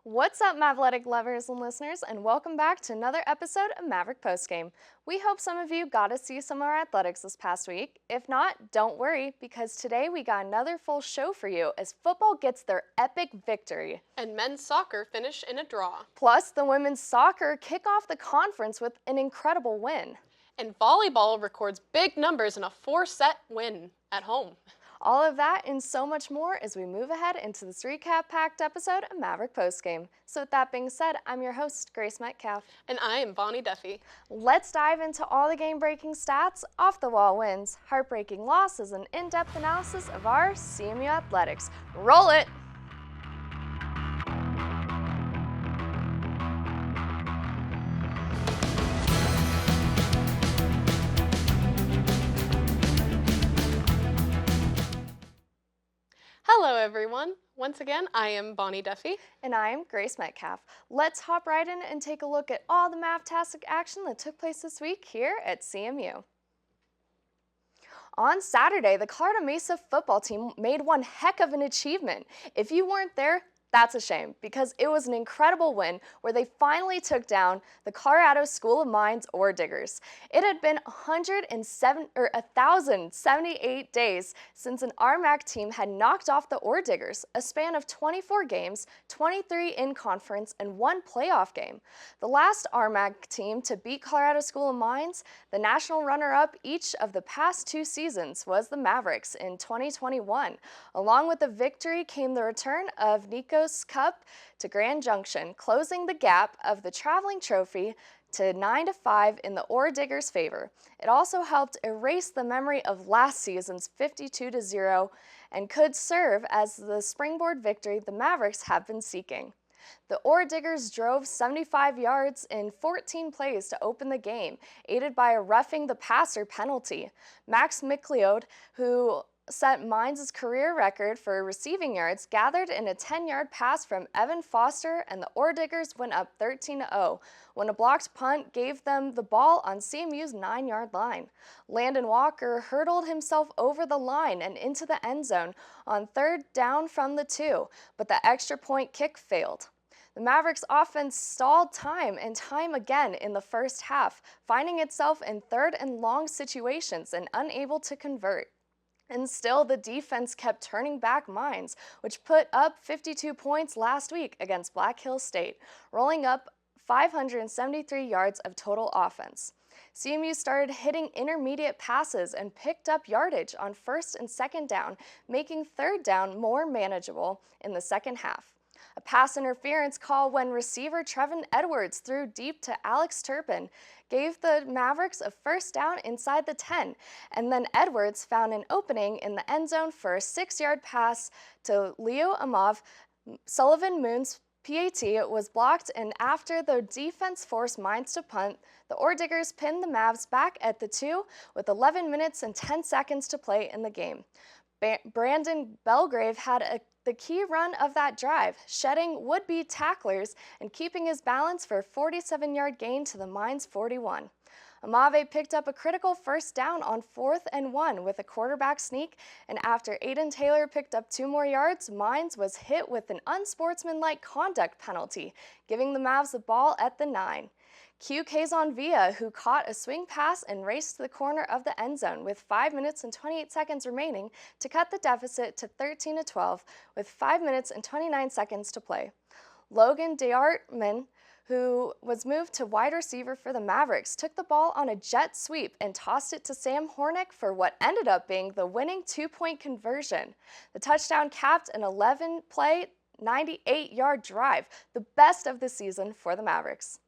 What's up, Mavletic lovers and listeners, and welcome back to another episode of Maverick Postgame. We hope some of you got to see some of our athletics this past week. If not, don't worry, because today we got another full show for you as football gets their epic victory. And men's soccer finish in a draw. Plus, the women's soccer kick off the conference with an incredible win. And volleyball records big numbers in a 4-set win at home. All of that and so much more as we move ahead into this recap-packed episode of Maverick Postgame. So with that being said, I'm your host, Grace Metcalf. And I am Bonnie Duffy. Let's dive into all the game-breaking stats, off-the-wall wins, heartbreaking losses, and in-depth analysis of our CMU athletics. Roll it! Hello everyone. Once again, I am Bonnie Duffy. And I am Grace Metcalf. Let's hop right in and take a look at all the Mavtastic action that took place this week here at CMU. On Saturday, the Colorado Mesa football team made one heck of an achievement. If you weren't there, that's a shame, because it was an incredible win where they finally took down the Colorado School of Mines Orediggers. It had been 1,078 days since an RMAC team had knocked off the Orediggers, a span of 24 games, 23 in conference, and 1 playoff game. The last RMAC team to beat Colorado School of Mines, the national runner-up each of the past 2 seasons, was the Mavericks in 2021. Along with the victory came the return of Nico's Cup to Grand Junction, closing the gap of the traveling trophy to 9-5 in the Orediggers' favor. It also helped erase the memory of last season's 52-0 and could serve as the springboard victory the Mavericks have been seeking. The Orediggers drove 75 yards in 14 plays to open the game, aided by a roughing the passer penalty. Max McLeod, who set Mines' career record for receiving yards, gathered in a 10-yard pass from Evan Foster, and the Orediggers went up 13-0 when a blocked punt gave them the ball on CMU's 9-yard line. Landon Walker hurdled himself over the line and into the end zone on 3rd down from the 2, but the extra point kick failed. The Mavericks offense stalled time and time again in the first half, finding itself in 3rd and long situations and unable to convert. And still, the defense kept turning back Mines, which put up 52 points last week against Black Hills State, rolling up 573 yards of total offense. CMU started hitting intermediate passes and picked up yardage on 1st and 2nd down, making 3rd down more manageable in the second half. A pass interference call when receiver Trevin Edwards threw deep to Alex Turpin gave the Mavericks a 1st down inside the 10, and then Edwards found an opening in the end zone for a 6-yard pass to Leo Amav. Sullivan Moon's PAT was blocked, and after the defense forced Mines to punt, the Orediggers pinned the Mavs back at the 2 with 11 minutes and 10 seconds to play in the game. Brandon Belgrave had the key run of that drive, shedding would-be tacklers and keeping his balance for a 47-yard gain to the Mines 41. Amave picked up a critical 1st down on 4th and 1 with a quarterback sneak, and after Aiden Taylor picked up 2 more yards, Mines was hit with an unsportsmanlike conduct penalty, giving the Mavs the ball at the 9. Q Kazon Villa, who caught a swing pass and raced to the corner of the end zone with 5 minutes and 28 seconds remaining to cut the deficit to 13-12 with 5 minutes and 29 seconds to play. Logan DeArtman, who was moved to wide receiver for the Mavericks, took the ball on a jet sweep and tossed it to Sam Hornick for what ended up being the winning 2-point conversion. The touchdown capped an 11-play, 98-yard drive, the best of the season for the Mavericks.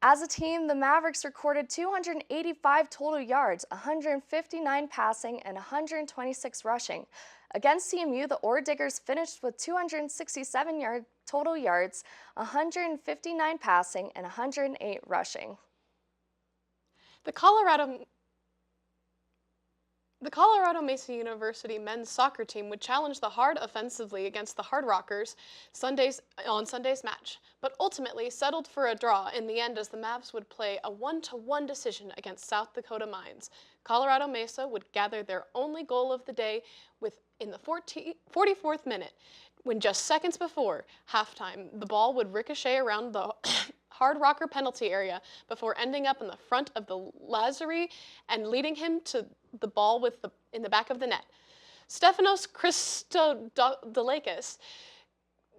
As a team, the Mavericks recorded 285 total yards, 159 passing, and 126 rushing. Against CMU, the Orediggers finished with 267 total yards, 159 passing, and 108 rushing. The Colorado Mesa University men's soccer team would challenge the Hard offensively against the Hard Rockers on Sunday's match, but ultimately settled for a draw in the end as the Mavs would play a 1-1 decision against South Dakota Mines. Colorado Mesa would gather their only goal of the day in the 44th minute when just seconds before halftime, the ball would ricochet around the Hard Rocker penalty area before ending up in the front of the Lazari and leading him to the ball in the back of the net. Stefanos Christodoulakis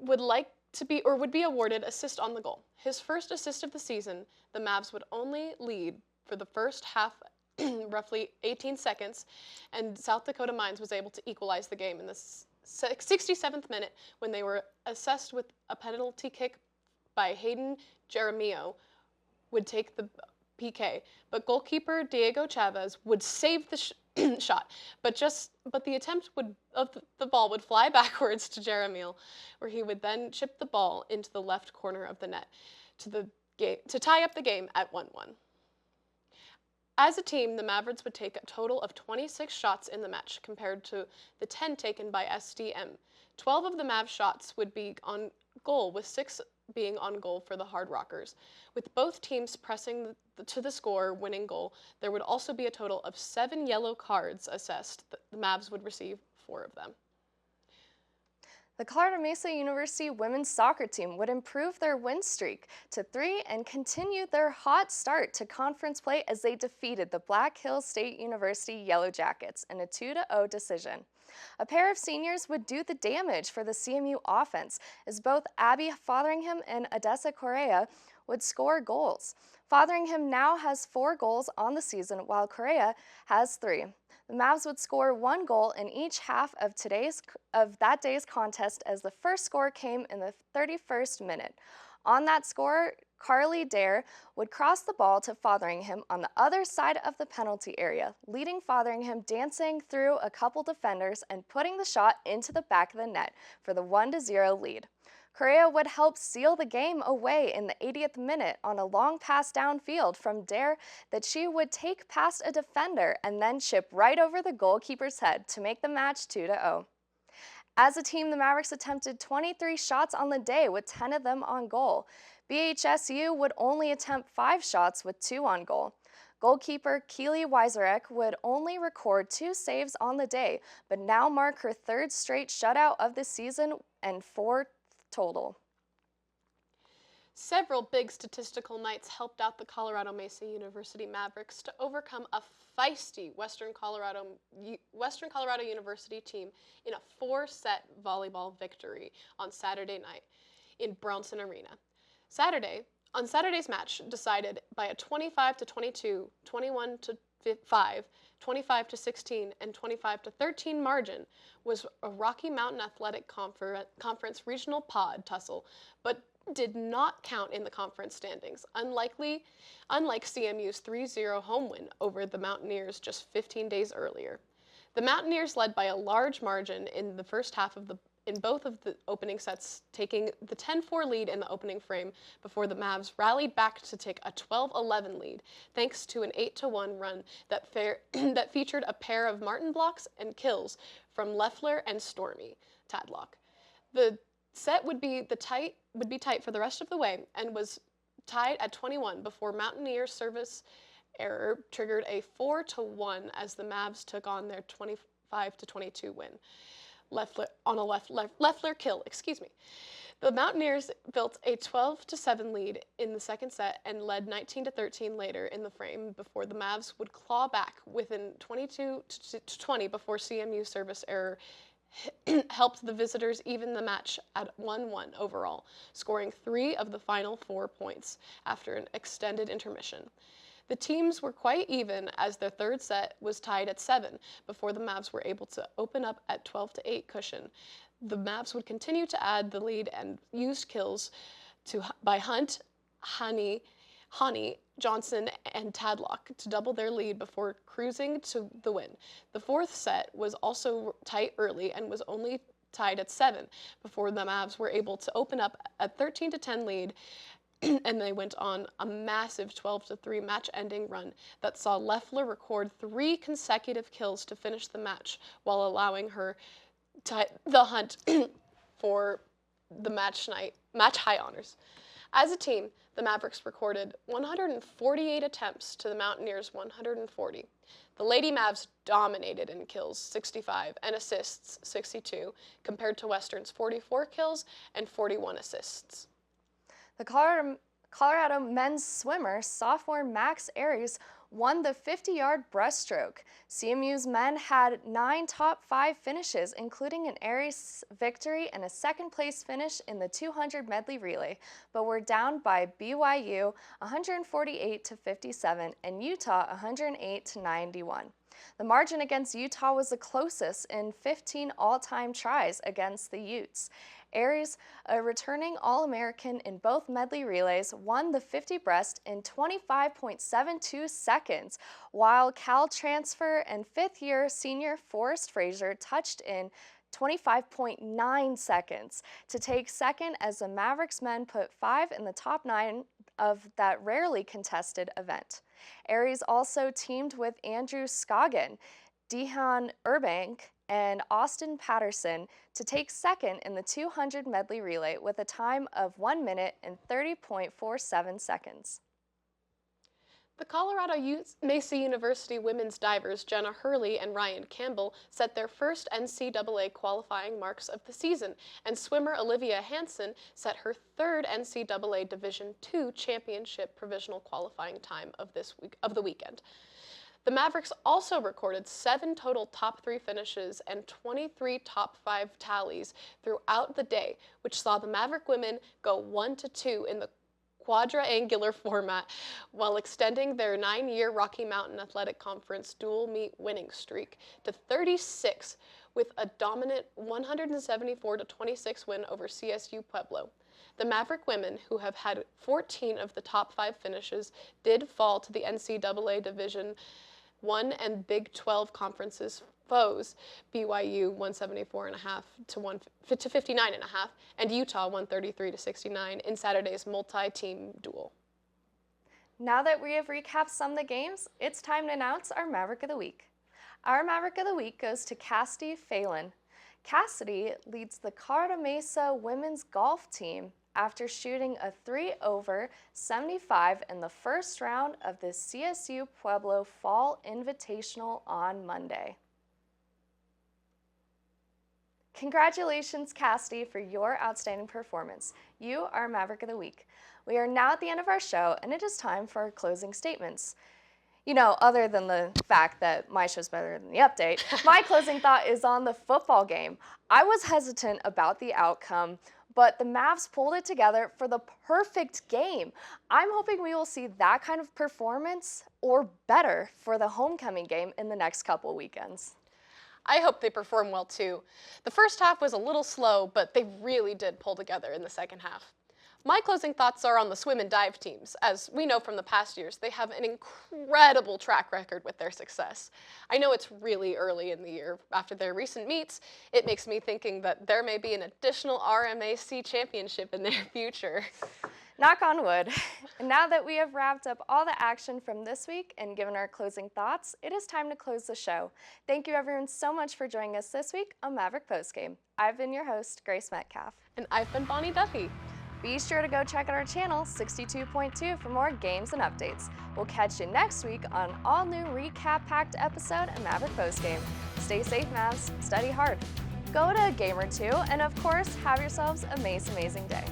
would be awarded assist on the goal. His first assist of the season. The Mavs would only lead for the first half, roughly 18 seconds, and South Dakota Mines was able to equalize the game in the 67th minute when they were assessed with a penalty kick by Hayden Jeremio would take the PK, but goalkeeper Diego Chavez would save the shot, but the attempt of the ball would fly backwards to Jeremio, where he would then chip the ball into the left corner of the net to tie up the game at 1-1. As a team, the Mavericks would take a total of 26 shots in the match compared to the 10 taken by SDM. 12 of the Mavs shots would be on goal, with 6 being on goal for the Hard Rockers. With both teams pressing to the score winning goal, there would also be a total of 7 yellow cards assessed. The Mavs would receive 4 of them. The Colorado Mesa University women's soccer team would improve their win streak to 3 and continue their hot start to conference play as they defeated the Black Hills State University Yellow Jackets in a 2-0 decision. A pair of seniors would do the damage for the CMU offense as both Abby Fotheringham and Odessa Correa would score goals. Fotheringham now has 4 goals on the season while Correa has 3. The Mavs would score 1 goal in each half of that day's contest as the first score came in the 31st minute. On that score, Carly Dare would cross the ball to Fotheringham on the other side of the penalty area, leading Fotheringham dancing through a couple defenders and putting the shot into the back of the net for the 1-0 lead. Correa would help seal the game away in the 80th minute on a long pass downfield from Dare that she would take past a defender and then chip right over the goalkeeper's head to make the match 2-0. As a team, the Mavericks attempted 23 shots on the day with 10 of them on goal. BHSU would only attempt 5 shots with 2 on goal. Goalkeeper Keely Wiserek would only record 2 saves on the day, but now mark her 3rd straight shutout of the season and 4 total. Several big statistical nights helped out the Colorado Mesa University Mavericks to overcome a feisty Western Colorado University team in a 4-set volleyball victory on Saturday night in Bronson Arena. On Saturday's match, decided by a 25-22, 21-5, 25-16, and 25-13 margin, was a Rocky Mountain Athletic Conference regional pod tussle, but did not count in the conference standings, unlike CMU's 3-0 home win over the Mountaineers just 15 days earlier. The Mountaineers led by a large margin in the first half in both of the opening sets, taking the 10-4 lead in the opening frame before the Mavs rallied back to take a 12-11 lead, thanks to an 8-1 run that featured a pair of Martin blocks and kills from Leffler and Stormy Tadlock. The set would be tight for the rest of the way and was tied at 21 before Mountaineers' service error triggered a 4-1 as the Mavs took on their 25-22 win. Leffler kill. The Mountaineers built a 12-7 lead in the second set and led 19-13 later in the frame before the Mavs would claw back within 22-20 before CMU service error helped the visitors even the match at 1-1 overall, scoring 3 of the final 4 points after an extended intermission. The teams were quite even as their third set was tied at 7 before the Mavs were able to open up at 12-8 cushion. The Mavs would continue to add the lead and used kills by Hunt, Honey, Johnson, and Tadlock to double their lead before cruising to the win. The fourth set was also tight early and was only tied at 7 before the Mavs were able to open up a 13-10 lead, and they went on a massive 12-3 match-ending run that saw Leffler record 3 consecutive kills to finish the match while allowing her the hunt for the match high honors. As a team, the Mavericks recorded 148 attempts to the Mountaineers' 140. The Lady Mavs dominated in kills, 65, and assists, 62, compared to Western's 44 kills and 41 assists. The Colorado men's swimmer, sophomore Max Aries, won the 50-yard breaststroke. CMU's men had 9 top 5 finishes, including an Aries victory and a second-place finish in the 200 medley relay, but were down by BYU 148-57 and Utah 108-91. The margin against Utah was the closest in 15 all-time tries against the Utes. Aries, a returning All-American in both medley relays, won the 50 breast in 25.72 seconds, while Cal transfer and fifth-year senior Forrest Frazier touched in 25.9 seconds to take second as the Mavericks men put 5 in the top 9 of that rarely contested event. Aries also teamed with Andrew Scoggin, Dehan Urbank, and Austin Patterson to take second in the 200 medley relay with a time of 1 minute and 30.47 seconds. The Colorado Mesa University women's divers Jenna Hurley and Ryan Campbell set their first NCAA qualifying marks of the season, and swimmer Olivia Hansen set her third NCAA Division II championship provisional qualifying time of the weekend. The Mavericks also recorded 7 total top 3 finishes and 23 top 5 tallies throughout the day, which saw the Maverick women go 1-2 in the quadrangular format while extending their 9-year Rocky Mountain Athletic Conference dual meet winning streak to 36 with a dominant 174-26 win over CSU Pueblo. The Maverick women, who have had 14 of the top 5 finishes, did fall to the NCAA Division I and Big 12 conferences foes, BYU 174.5 to 59.5, and Utah 133-69 in Saturday's multi-team duel. Now that we have recapped some of the games, it's time to announce our Maverick of the Week. Our Maverick of the Week goes to Cassidy Phelan. Cassidy leads the Colorado Mesa women's golf team after shooting a 3-over 75 in the first round of the CSU Pueblo Fall Invitational on Monday. Congratulations, Cassidy, for your outstanding performance. You are Maverick of the Week. We are now at the end of our show, and it is time for our closing statements. You know, other than the fact that my show's better than the update, my closing thought is on the football game. I was hesitant about the outcome, but the Mavs pulled it together for the perfect game. I'm hoping we will see that kind of performance or better for the homecoming game in the next couple weekends. I hope they perform well too. The first half was a little slow, but they really did pull together in the second half. My closing thoughts are on the swim and dive teams. As we know from the past years, they have an incredible track record with their success. I know it's really early in the year. After their recent meets, it makes me thinking that there may be an additional RMAC championship in their future. Knock on wood. And now that we have wrapped up all the action from this week and given our closing thoughts, it is time to close the show. Thank you everyone so much for joining us this week on Maverick Postgame. I've been your host, Grace Metcalf. And I've been Bonnie Duffy. Be sure to go check out our channel, 62.2, for more games and updates. We'll catch you next week on an all-new recap-packed episode of Maverick Postgame. Stay safe, Mavs. Study hard. Go to a game or two, and of course, have yourselves a amazing day.